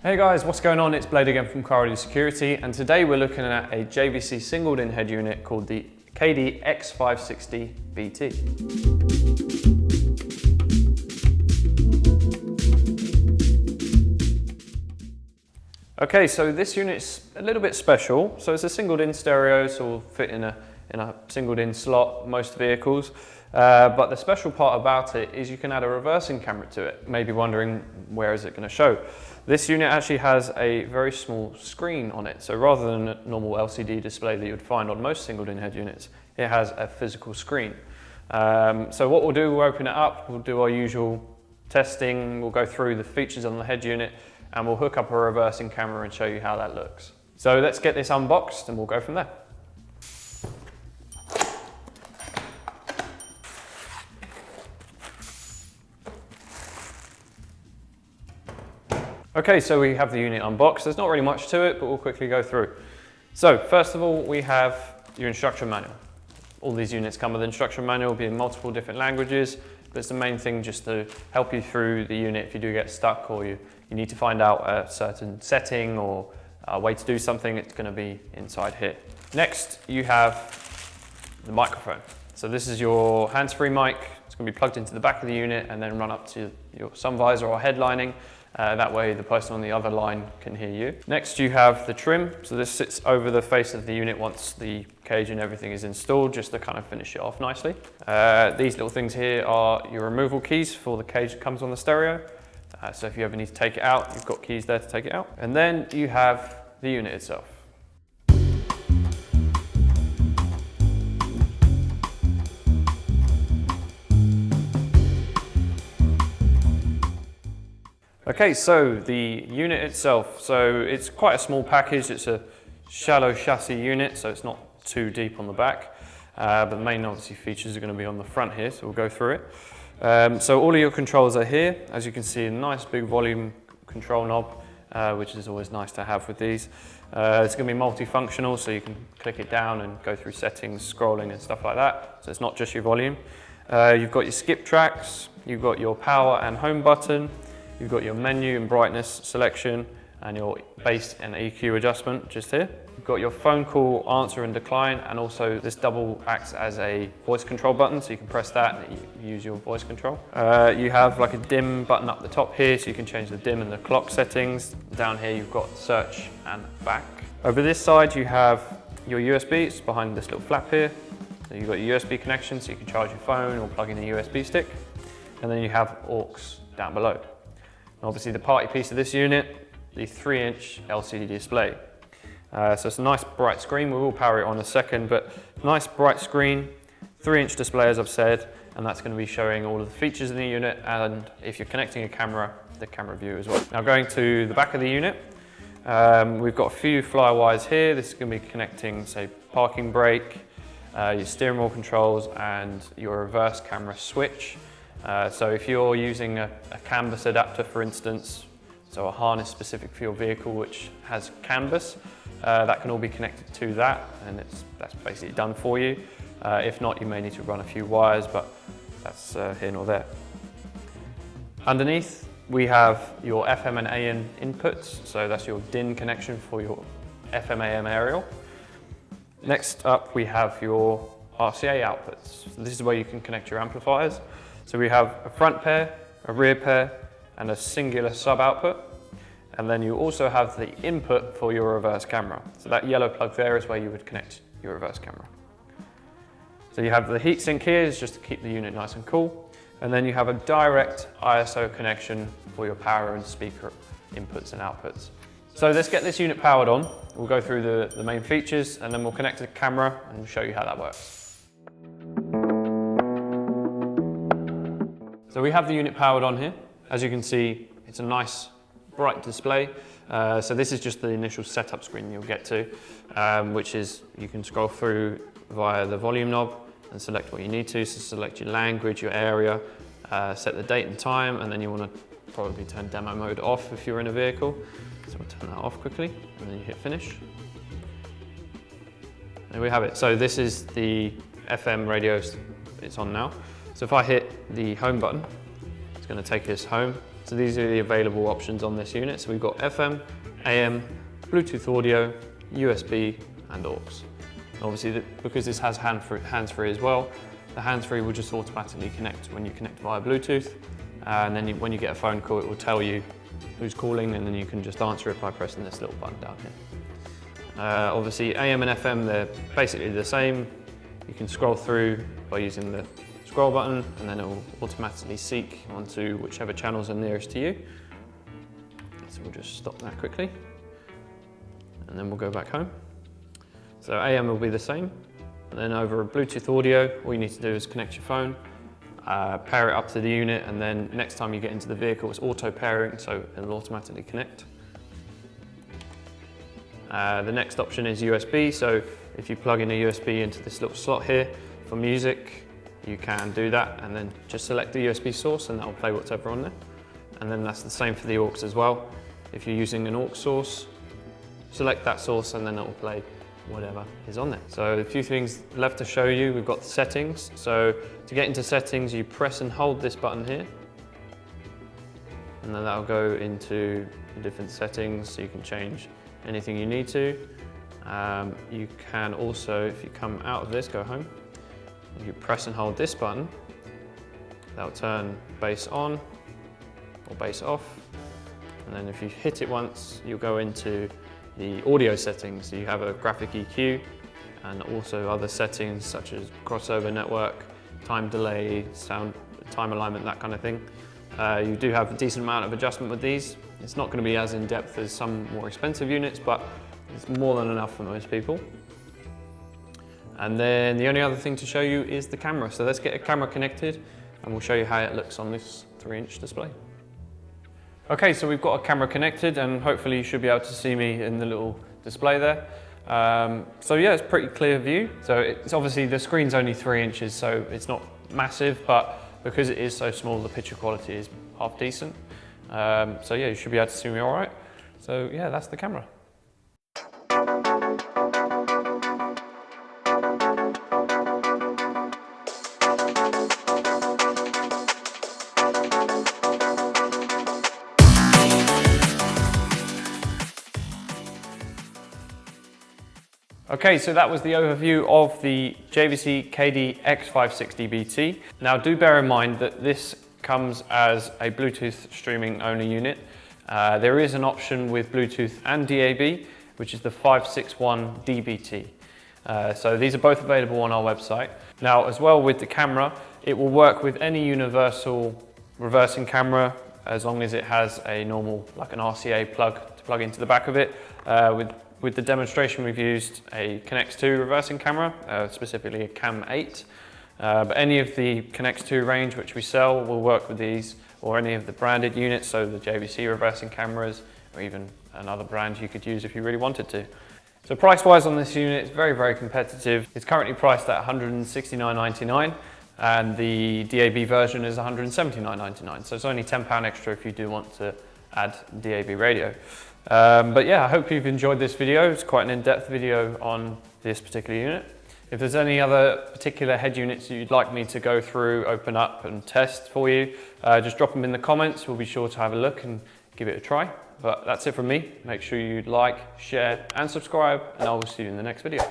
Hey guys, what's going on? It's Blade again from KD Security, and today we're looking at a JVC singled in head unit called the KD-X560BT. Okay, so this unit's a little bit special. So it's a singled in stereo, so will fit in a singled in slot, most vehicles. But the special part about it is you can add a reversing camera to it. Maybe wondering, where is it going to show? This unit actually has a very small screen on it. So rather than a normal LCD display that you would find on most singled in head units, it has a physical screen. So what we'll do, we'll open it up, we'll do our usual testing, we'll go through the features on the head unit, and we'll hook up a reversing camera and show you how that looks. So let's get this unboxed and we'll go from there. Okay, so we have the unit unboxed. There's not really much to it, but we'll quickly go through. So first of all, we have your instruction manual. All these units come with an instruction manual, will be in multiple different languages, but it's the main thing just to help you through the unit if you do get stuck or you need to find out a certain setting or a way to do something. It's going to be inside here. Next, you have the microphone. So this is your hands-free mic. It's going to be plugged into the back of the unit and then run up to your sun visor or headlining. That way the person on the other line can hear you. Next you have the trim. So this sits over the face of the unit once the cage and everything is installed, just to kind of finish it off nicely. These little things here are your removal keys for the cage that comes on the stereo. So if you ever need to take it out, you've got keys there to take it out. And then you have the unit itself. Okay, so the unit itself, so it's quite a small package. It's a shallow chassis unit, so it's not too deep on the back. But the main obviously features are going to be on the front here, so we'll go through it. So all of your controls are here. As you can see, a nice big volume control knob, which is always nice to have with these. It's going to be multifunctional, so you can click it down and go through settings, scrolling and stuff like that. So it's not just your volume. You've got your skip tracks, you've got your power and home button. You've got your menu and brightness selection and your bass and EQ adjustment just here. You've got your phone call answer and decline, and also this double acts as a voice control button, so you can press that and use your voice control. You have like a dim button up the top here, so you can change the dim and the clock settings. Down here you've got search and back. Over this side you have your USB, it's behind this little flap here. So you've got your USB connection, so you can charge your phone or plug in a USB stick. And then you have aux down below. Obviously the party piece of this unit, the 3-inch LCD display. So it's a nice bright screen. We will power it on in a second, but nice bright screen, 3-inch display as I've said, and that's going to be showing all of the features in the unit, and if you're connecting a camera, the camera view as well. Now going to the back of the unit, we've got a few fly wires here. This is going to be connecting, say, parking brake, your steering wheel controls, and your reverse camera switch. So if you're using a canvas adapter, for instance, so a harness specific for your vehicle which has canvas, that can all be connected to that, and that's basically done for you. If not, you may need to run a few wires, but that's here nor there. Underneath, we have your FM and AM inputs, so that's your DIN connection for your FM AM aerial. Next up, we have your RCA outputs. So this is where you can connect your amplifiers. So we have a front pair, a rear pair, and a singular sub output. And then you also have the input for your reverse camera. So that yellow plug there is where you would connect your reverse camera. So you have the heatsink here, is just to keep the unit nice and cool. And then you have a direct ISO connection for your power and speaker inputs and outputs. So let's get this unit powered on. We'll go through the main features, and then we'll connect to the camera and show you how that works. So we have the unit powered on here. As you can see, it's a nice bright display. So this is just the initial setup screen you'll get to, which is you can scroll through via the volume knob and select what you need to. So select your language, your area, set the date and time, and then you want to probably turn demo mode off if you're in a vehicle. So we'll turn that off quickly, and then you hit finish. There we have it. So this is the FM radio it's on now. So if I hit the home button, it's going to take us home. So these are the available options on this unit. So we've got FM, AM, Bluetooth audio, USB and aux. Obviously, because this has hands-free as well, the hands-free will just automatically connect when you connect via Bluetooth. And then when you get a phone call, it will tell you who's calling, and then you can just answer it by pressing this little button down here. Obviously, AM and FM, they're basically the same. You can scroll through by using the scroll button, and then it will automatically seek onto whichever channels are nearest to you. So we'll just stop that quickly, and then we'll go back home. So AM will be the same, and then over Bluetooth audio, all you need to do is connect your phone, pair it up to the unit, and then next time you get into the vehicle, it's auto pairing, so it'll automatically connect. The next option is USB, so if you plug in a USB into this little slot here for music, you can do that, and then just select the USB source and that will play whatever on there. And then that's the same for the aux as well. If you're using an aux source, select that source and then it will play whatever is on there. So a few things left to show you. We've got the settings. So to get into settings, you press and hold this button here, and then that'll go into different settings, so you can change anything you need to. You can also, if you come out of this, go home, you press and hold this button, that'll turn bass on or bass off, and then if you hit it once, you'll go into the audio settings. So you have a graphic EQ and also other settings such as crossover network, time delay, sound, time alignment, that kind of thing. You do have a decent amount of adjustment with these. It's not going to be as in-depth as some more expensive units, but it's more than enough for most people. And then the only other thing to show you is the camera. So let's get a camera connected and we'll show you how it looks on this 3-inch display. Okay, so we've got a camera connected and hopefully you should be able to see me in the little display there. So yeah, it's a pretty clear view. So it's obviously the screen's only 3 inches, so it's not massive, but because it is so small, the picture quality is half decent. So yeah, you should be able to see me all right. So yeah, that's the camera. Okay, so that was the overview of the JVC KD-X560BT. Now do bear in mind that this comes as a Bluetooth streaming only unit. There is an option with Bluetooth and DAB, which is the 561DBT. So these are both available on our website. Now as well with the camera, it will work with any universal reversing camera as long as it has a normal, like an RCA plug to plug into the back of it. With the demonstration, we've used a Connect 2 reversing camera, specifically a Cam 8. But any of the Connect 2 range which we sell will work with these, or any of the branded units, so the JVC reversing cameras, or even another brand you could use if you really wanted to. So price-wise on this unit, it's very, very competitive. It's currently priced at $169.99, and the DAB version is $179.99. So it's only £10 extra if you do want to add DAB radio. But yeah, I hope you've enjoyed this video. It's quite an in-depth video on this particular unit. If there's any other particular head units you'd like me to go through, open up and test for you, just drop them in the comments. We'll be sure to have a look and give it a try. But that's it from me. Make sure you like, share and subscribe, and I will see you in the next video.